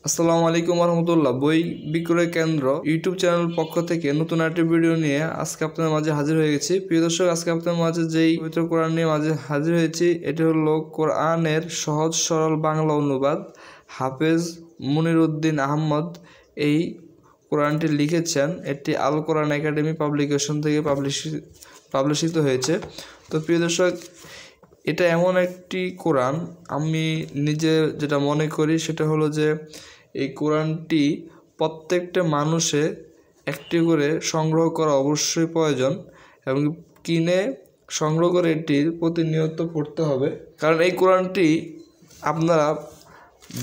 আসসালামু আলাইকুম রহমতুল্লাহ। বই বিক্রয় কেন্দ্র ইউটিউব চ্যানেল পক্ষ থেকে নতুন একটি ভিডিও নিয়ে আজকে আপনাদের মাঝে হাজির হয়ে গেছি। প্রিয় দর্শক, আজকে আপনাদের মাঝে যেই পবিত্র কোরআন নিয়ে মাঝে হাজির হয়েছি এটি হলো কোরআনের সহজ সরল বাংলা অনুবাদ। হাফেজ মুনিরউদ্দিন আহমদ এই কোরআনটি লিখেছেন। এটি আল কোরআন একাডেমি পাবলিকেশন থেকে পাবলিশিত হয়েছে। তো প্রিয় দর্শক, এটা এমন একটি কোরআন, আমি নিজে যেটা মনে করি সেটা হলো যে এই কোরআনটি প্রত্যেকটা মানুষে একটি করে সংগ্রহ করা অবশ্যই প্রয়োজন এবং কিনে সংগ্রহ করে এটি প্রতিনিয়ত পড়তে হবে। কারণ এই কোরআনটি আপনারা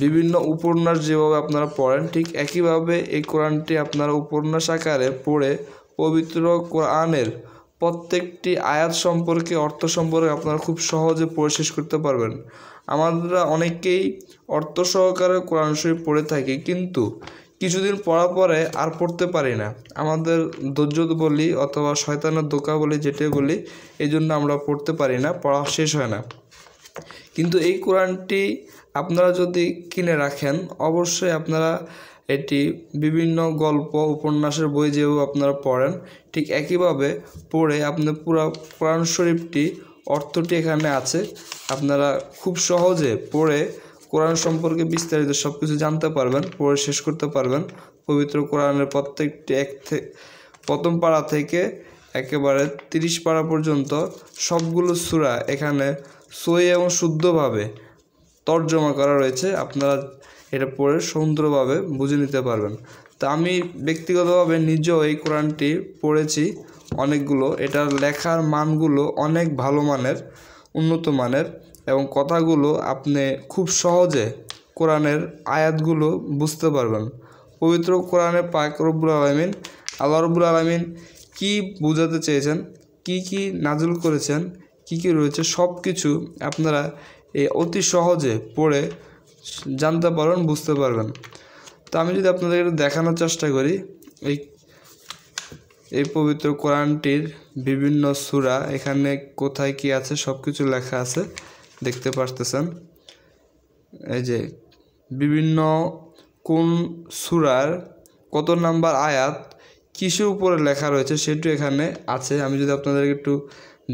বিভিন্ন উপন্যাস যেভাবে আপনারা পড়েন ঠিক একইভাবে এই কোরআনটি আপনারা উপন্যাস আকারে পড়ে পবিত্র কোরআনের প্রত্যেকটি আয়াত সম্পর্কে অর্থ সম্পর্কে আপনারা খুব সহজে পড়ে শেষ করতে পারবেন। আমরা অনেকেই অর্থ সহকারে কোরআন শরীফ পড়ে থাকি, কিন্তু কিছুদিন পড়ার পরে আর পড়তে পারি না। আমাদের ধৈর্য বলি অথবা শয়তানের ধোঁকা বলি, যেটাই বলি, এই জন্য আমরা পড়তে পারি না, পড়া শেষ হয় না। কিন্তু এই কোরআনটি আপনারা যদি কিনে রাখেন অবশ্যই আপনারা এটি বিভিন্ন গল্প উপন্যাসের বই যেভাবে আপনারা পড়েন ঠিক একইভাবে পড়ে আপনি পুরো কোরআন শরীফটি অর্থটি এখানে আছে, আপনারা খুব সহজে পড়ে কোরআন সম্পর্কে বিস্তারিত সব কিছু জানতে পারবেন, পড়ে শেষ করতে পারবেন। পবিত্র কোরআনের প্রত্যেকটি প্রথম পারা থেকে একেবারে 30 পারা পর্যন্ত সবগুলো সূরা এখানে সহি এবং শুদ্ধভাবে তর্জমা করা রয়েছে। আপনারা এটা পড়ে সুন্দরভাবে বুঝে নিতে পারবেন। তা আমি ব্যক্তিগতভাবে নিজেও এই কোরআনটি পড়েছি অনেকগুলো। এটার লেখার মানগুলো অনেক ভালো মানের, উন্নত মানের, এবং কথাগুলো আপনি খুব সহজে কোরআনের আয়াতগুলো বুঝতে পারবেন। পবিত্র কোরআনে পাক রব্বুল আলামিন আল্লাহ রব্বুল আলামিন কী বোঝাতে চেয়েছেন, কি নাযিল করেছেন, কি রয়েছে সব কিছু আপনারা এই অতি সহজে পড়ে জানতে পারবেন, বুঝতে পারবেন। তো আমি যদি আপনাদের দেখানোর চেষ্টা করি এই পবিত্র কোরআনটির বিভিন্ন সূরা, এখানে কোথায় কি আছে সব কিছু লেখা আছে, দেখতে পারতেছেন। এই যে বিভিন্ন কোন সূরার কত নাম্বার আয়াত কিসের উপরে লেখা রয়েছে সেটা এখানে আছে। আমি যদি আপনাদেরকে একটু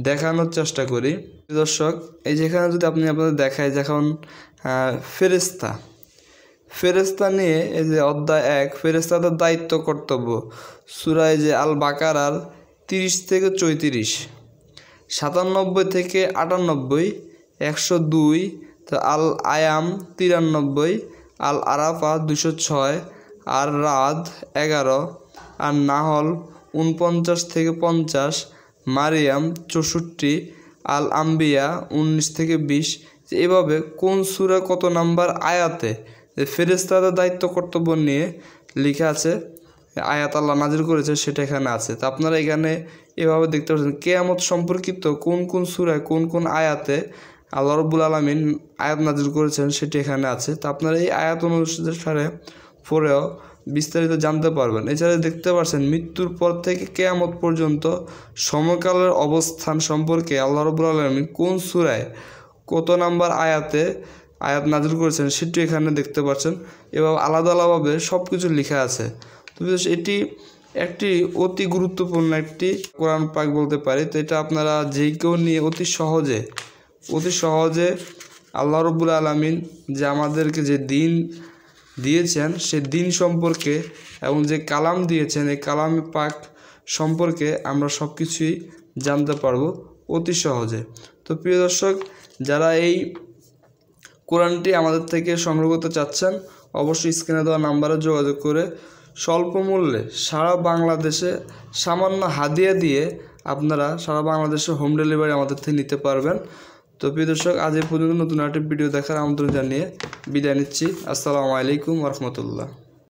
দেখানোর চেষ্টা করি দর্শক, এই যেখানে যদি আপনাদের দেখায়, যখন ফেরেশতা নিয়ে এই যে অধ্যায় 1 ফেরেশতাদের দায়িত্ব কর্তব্য, সূরা যে আল বাকারার 30 থেকে 34, 97 থেকে 98, 102, আল আয়াম 93, আল আরাফা 206, আর রাদ 11, আর নাহল 49 থেকে 50, মারিয়াম 64, আল আম্বিয়া 19 থেকে 20। এভাবে কোন সূরা কত নাম্বার আয়াতে ফেরেশতাদের দায়িত্ব কর্তব্য নিয়ে লেখা আছে, আয়াত আল্লাহ নাজিল করেছে সেটা এখানে আছে। তো আপনারা এখানে এভাবে দেখতে পাচ্ছেন কিয়ামত সম্পর্কিত কোন সূরায় কোন আয়াতে আল্লাহ রাব্বুল আলামিন আয়াত নাজিল করেছেন সেটি এখানে আছে। তো আপনারা এই আয়াত অনুসারে পড়েও বিস্তারিত জানতে পারবেন। এছাড়া দেখতে পাচ্ছেন মৃত্যুর পর থেকে কিয়ামত পর্যন্ত সময়কালের অবস্থান সম্পর্কে আল্লাহ রাব্বুল আলামিন কোন সূরায় কত নাম্বার আয়াতে আয়াত নাজিল করেছেন সেটি এখানে দেখতে পাচ্ছেন। এভাবে আলাদা আলাদাভাবে সব কিছু লেখা আছে। তো এটি একটি অতি গুরুত্বপূর্ণ একটি কোরআন পাক বলতে পারি। তো এটা আপনারা যে কেউ নিয়ে অতি সহজে আল্লাহ রাব্বুল আলামিন যে আমাদেরকে যে দিন দিয়েছেন সে দিন সম্পর্কে এবং যে কালাম দিয়েছেন এই কালাম পাক সম্পর্কে আমরা সব কিছুই জানতে পারবো অতি সহজে। তো প্রিয় দর্শক, যারা এই কোরআনটি আমাদের থেকে সংগ্রহ করতে চাচ্ছেন অবশ্যই স্ক্রিনে দেওয়া নাম্বারে যোগাযোগ করে স্বল্প মূল্যে সারা বাংলাদেশে সামান্য হাদিয়া দিয়ে আপনারা সারা বাংলাদেশে হোম ডেলিভারি আমাদের থেকে নিতে পারবেন। তো প্রিয় দর্শক, আজ এই পর্যন্ত নতুন একটা ভিডিও দেখার আমন্ত্রণ জানিয়ে বিদায় নিচ্ছি। আসসালামু আলাইকুম রহমতুল্লাহ।